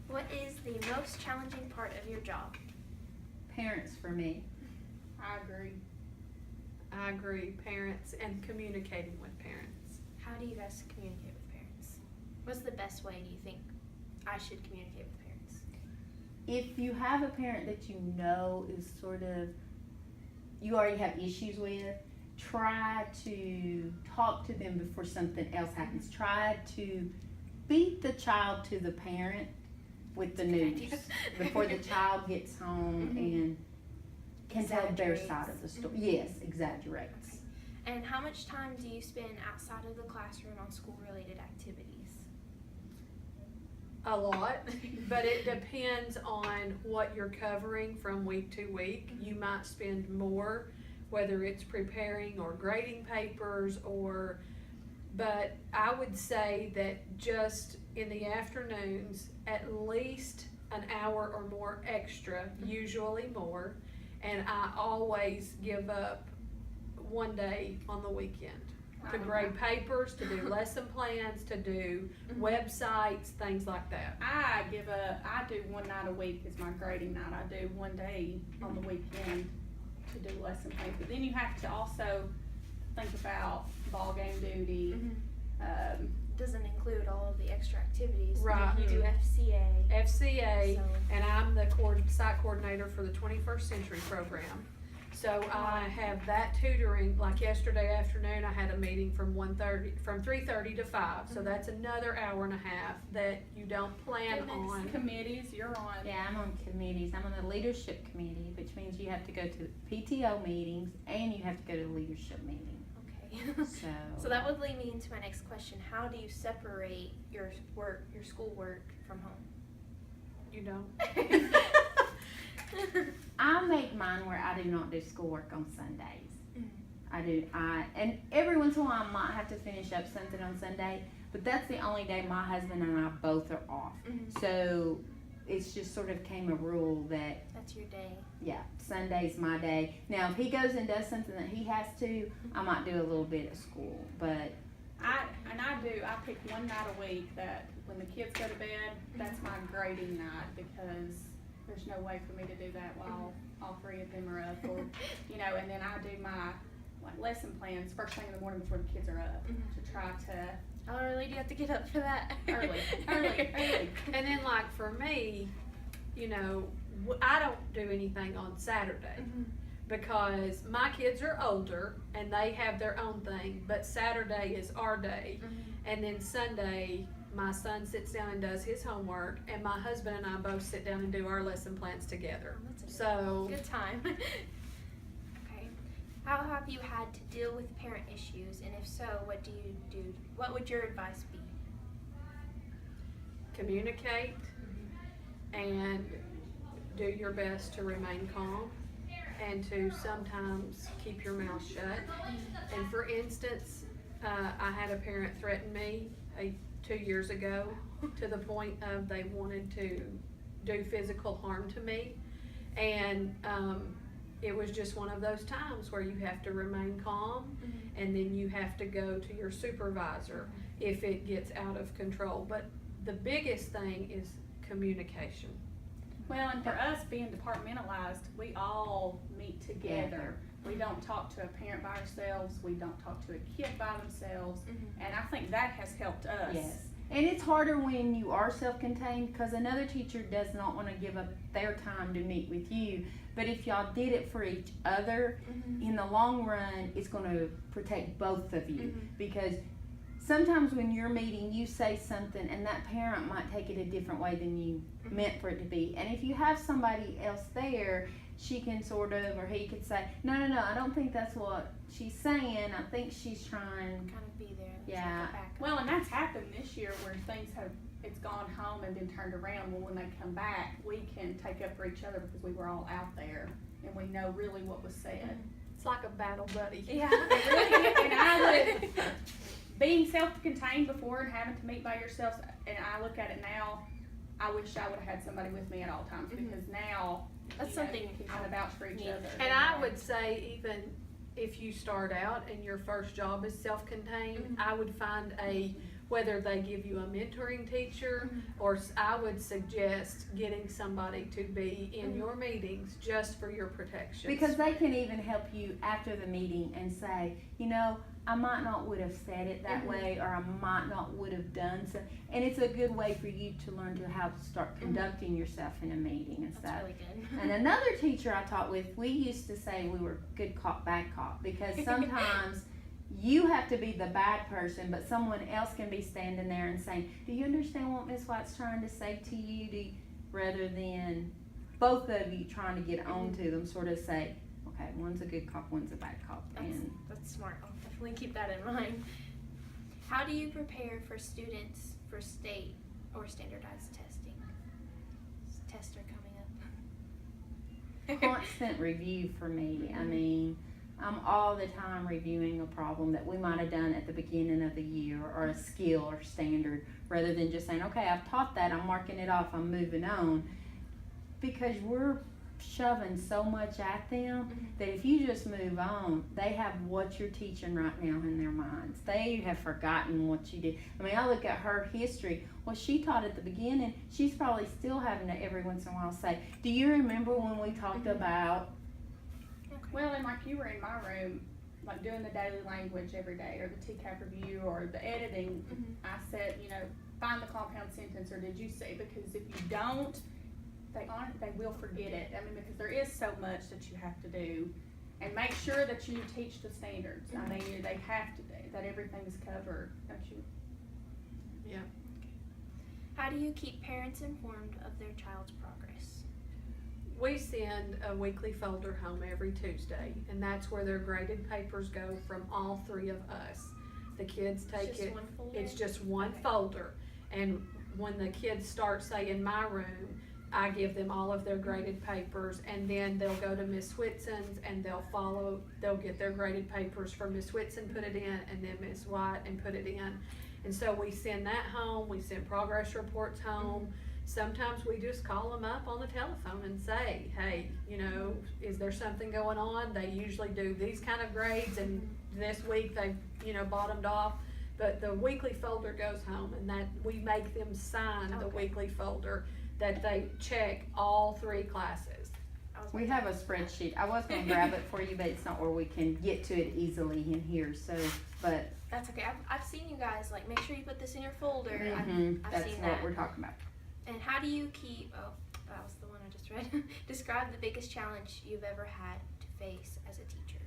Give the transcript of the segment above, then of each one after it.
What is the most challenging part of your job? Parents for me. I agree, parents and communicating with parents. How do you guys communicate with parents? What's the best way do you think I should communicate with parents? If you have a parent that you know is sort of, you already have issues with, try to talk to them before something else happens. Try to beat the child to the parent with the news before the child gets home and can tell their side of the story. Yes, exaggerates. Okay. And how much time do you spend outside of the classroom on school-related activities? A lot, but it depends on what you're covering from week to week. You might spend more, whether it's preparing or grading papers but I would say that just in the afternoons, at least an hour or more extra, usually more, and I always give up one day on the weekend to grade papers, to do lesson plans, to do websites, things like that. I do one night a week is my grading night. I do one day on the weekend to do lesson plans. But then you have to also think about ball game duty. Doesn't include all of the extra activities. Right. You do FCA. So. And I'm the site coordinator for the 21st Century program. So I have that tutoring, like yesterday afternoon, I had a meeting from 3:30 to 5. So that's another hour and a half that you don't plan on. Committees, you're on. Yeah, I'm on committees. I'm on the leadership committee, which means you have to go to PTO meetings and you have to go to the leadership meeting. Okay. So that would lead me into my next question. How do you separate your school work from home? You don't. I make mine where I do not do schoolwork on Sundays. And every once in a while I might have to finish up something on Sunday, but that's the only day my husband and I both are off. So it's just sort of came a rule that that's your day. Yeah, Sunday's my day. Now if he goes and does something that he has to, I might do a little bit of school, but I pick one night a week that when the kids go to bed, that's my grading night, because there's no way for me to do that while all three of them are up, or and then I do my lesson plans first thing in the morning before the kids are up to try to. How early do you have to get up for that? Early. And then like for me, I don't do anything on Saturday because my kids are older and they have their own thing, but Saturday is our day. And then Sunday, my son sits down and does his homework, and my husband and I both sit down and do our lesson plans together. Good time. Okay. How have you had to deal with parent issues, and if so, what do you do? What would your advice be? Communicate and do your best to remain calm and to sometimes keep your mouth shut. And for instance, I had a parent threaten me 2 years ago to the point of they wanted to do physical harm to me, and it was just one of those times where you have to remain calm and then you have to go to your supervisor if it gets out of control. But the biggest thing is communication. Well, and for us being departmentalized, we all meet together. We don't talk to a parent by ourselves. We don't talk to a kid by themselves. And I think that has helped us. Yes. And it's harder when you are self-contained because another teacher does not want to give up their time to meet with you. But if y'all did it for each other, in the long run, it's going to protect both of you. Because sometimes when you're meeting, you say something and that parent might take it a different way than you meant for it to be. And if you have somebody else there, she can sort of, or he could say, no, I don't think that's what she's saying. I think she's trying. Kind of be there. Yeah. Well, and that's happened this year where it's gone home and been turned around. Well, when they come back, we can take up for each other because we were all out there and we know really what was said. It's like a battle buddy. Yeah, it really is. And I would, being self-contained before and having to meet by yourself, and I look at it now, I wish I would have had somebody with me at all times, because now that's something you can kind of vouch for each other. And I would say even if you start out and your first job is self-contained, I would find a whether they give you a mentoring teacher, or I would suggest getting somebody to be in your meetings just for your protection. Because they can even help you after the meeting and say, you know, I might not would have said it that way, or I might not would have done so. And it's a good way for you to learn to how to start conducting yourself in a meeting and stuff. That's really good. And another teacher I taught with, we used to say we were good cop, bad cop, because sometimes you have to be the bad person, but someone else can be standing there and saying, do you understand what Miss White's trying to say to you? Rather than both of you trying to get on to them, sort of say, okay, one's a good cop, one's a bad cop. That's smart. I'll definitely keep that in mind. How do you prepare for students for state or standardized testing? Tests are coming up. Constant review for me. I mean, I'm all the time reviewing a problem that we might have done at the beginning of the year, or a skill or standard, rather than just saying, okay, I've taught that, I'm marking it off, I'm moving on. Because we're shoving so much at them that if you just move on, they have what you're teaching right now in their minds. They have forgotten what you did. I mean, I look at her history. Well, she taught at the beginning. She's probably still having to every once in a while say, do you remember when we talked about? Well, and like you were in my room, like doing the daily language every day, or the TCAP review, or the editing, I said, you know, find the compound sentence, or did you say, because if you don't, they will forget it. I mean, because there is so much that you have to do, and make sure that you teach the standards. I mean, they have to, that everything's covered, don't you? Yeah. How do you keep parents informed of their child's progress? We send a weekly folder home every Tuesday, and that's where their graded papers go from all three of us. The kids take Just it. one folder? It's just one folder, and when the kids start, say, in my room, I give them all of their graded papers, and then they'll go to Miss Whitson's and they'll get their graded papers from Miss Whitson, put it in, and then Miss White, and put it in. And so we send that home, we send progress reports home. Sometimes we just call them up on the telephone and say, hey, you know, is there something going on? They usually do these kind of grades, and this week they've, you know, bottomed off. But the weekly folder goes home, and that we make them sign the weekly folder that they check all three classes. We have a spreadsheet. I was going to grab it for you, but it's not where we can get to it easily in here. So, but That's okay. I've seen you guys, like, make sure you put this in your folder. I've that's seen what that. we're talking about. And how do you keep, that was the one I just read. Describe the biggest challenge you've ever had to face as a teacher.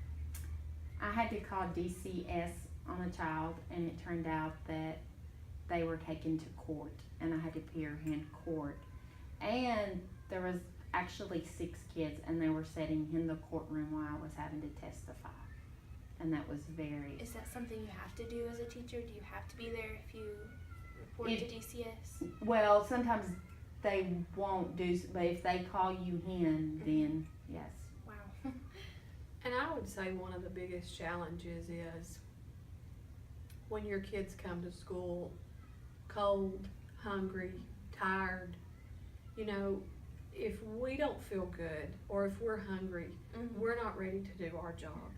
I had to call DCS on a child, and it turned out that they were taken to court, and I had to appear in court. And there was actually 6 kids, and they were sitting in the courtroom while I was having to testify. And that was very... Is that something you have to do as a teacher? Do you have to be there if you report to DCS? Well, sometimes they won't do, but if they call you in, then yes. Wow. And I would say one of the biggest challenges is when your kids come to school cold, hungry, tired. You know, if we don't feel good, or if we're hungry, we're not ready to do our job,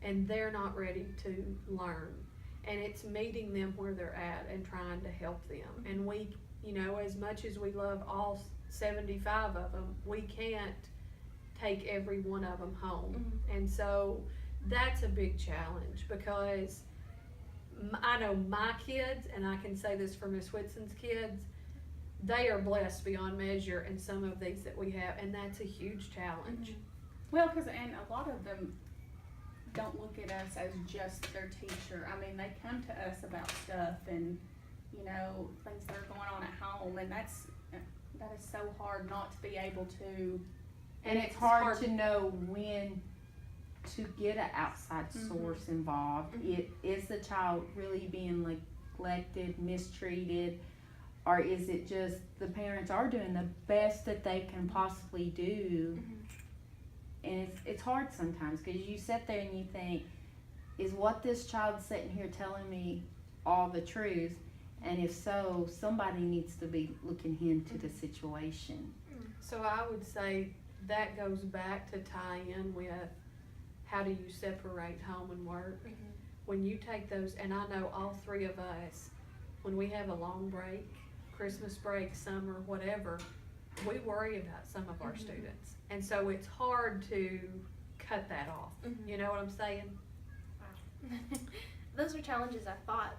and they're not ready to learn. And it's meeting them where they're at and trying to help them. And we, you know, as much as we love all 75 of them, we can't take every one of them home. And so that's a big challenge, because I know my kids, and I can say this for Miss Whitson's kids, they are blessed beyond measure in some of these that we have, and that's a huge challenge. Well, and a lot of them don't look at us as just their teacher. I mean, they come to us about stuff and, you know, things that are going on at home, and that is so hard not to be able to. And it's hard to know when to get an outside source involved. Is the child really being neglected, mistreated, or is it just the parents are doing the best that they can possibly do? And it's hard sometimes, because you sit there and you think, is what this child sitting here telling me all the truth? And if so, somebody needs to be looking into the situation. So I would say that goes back to tie in with, how do you separate home and work? When you take those, and I know all 3 of us when we have a long break, Christmas break, summer, whatever, we worry about some of our students. And so it's hard to cut that off. You know what I'm saying? Wow. Those are challenges I thought,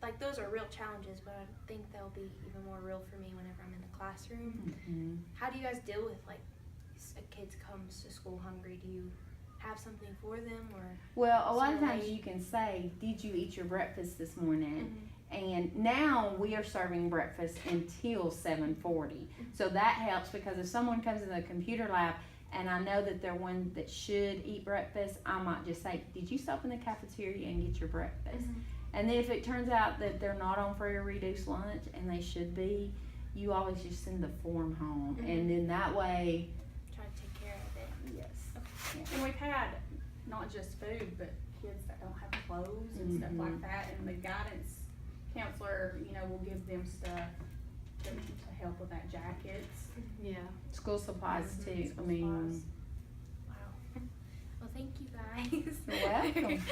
like those are real challenges, but I think they'll be even more real for me whenever I'm in the classroom. Mhm. How do you guys deal with like a kid comes to school hungry? Do you have something for them or? Well, a lot of So times late. you can say, "Did you eat your breakfast this morning?" Mhm. And now we are serving breakfast until 7:40. So that helps, because if someone comes in the computer lab and I know that they're one that should eat breakfast, I might just say, "Did you stop in the cafeteria and get your breakfast?" Mhm. And then if it turns out that they're not on for a reduced lunch and they should be, you always just send the form home. Mhm. And then that way, Try to take care of it. yes. And we've had not just food, but kids that don't have clothes and stuff like that, and the guidance counselor, you know, will give them stuff to help with that, jackets. Yeah. School supplies Mhm. too. I School mean, supplies. Wow. Well, thank you guys. You're welcome.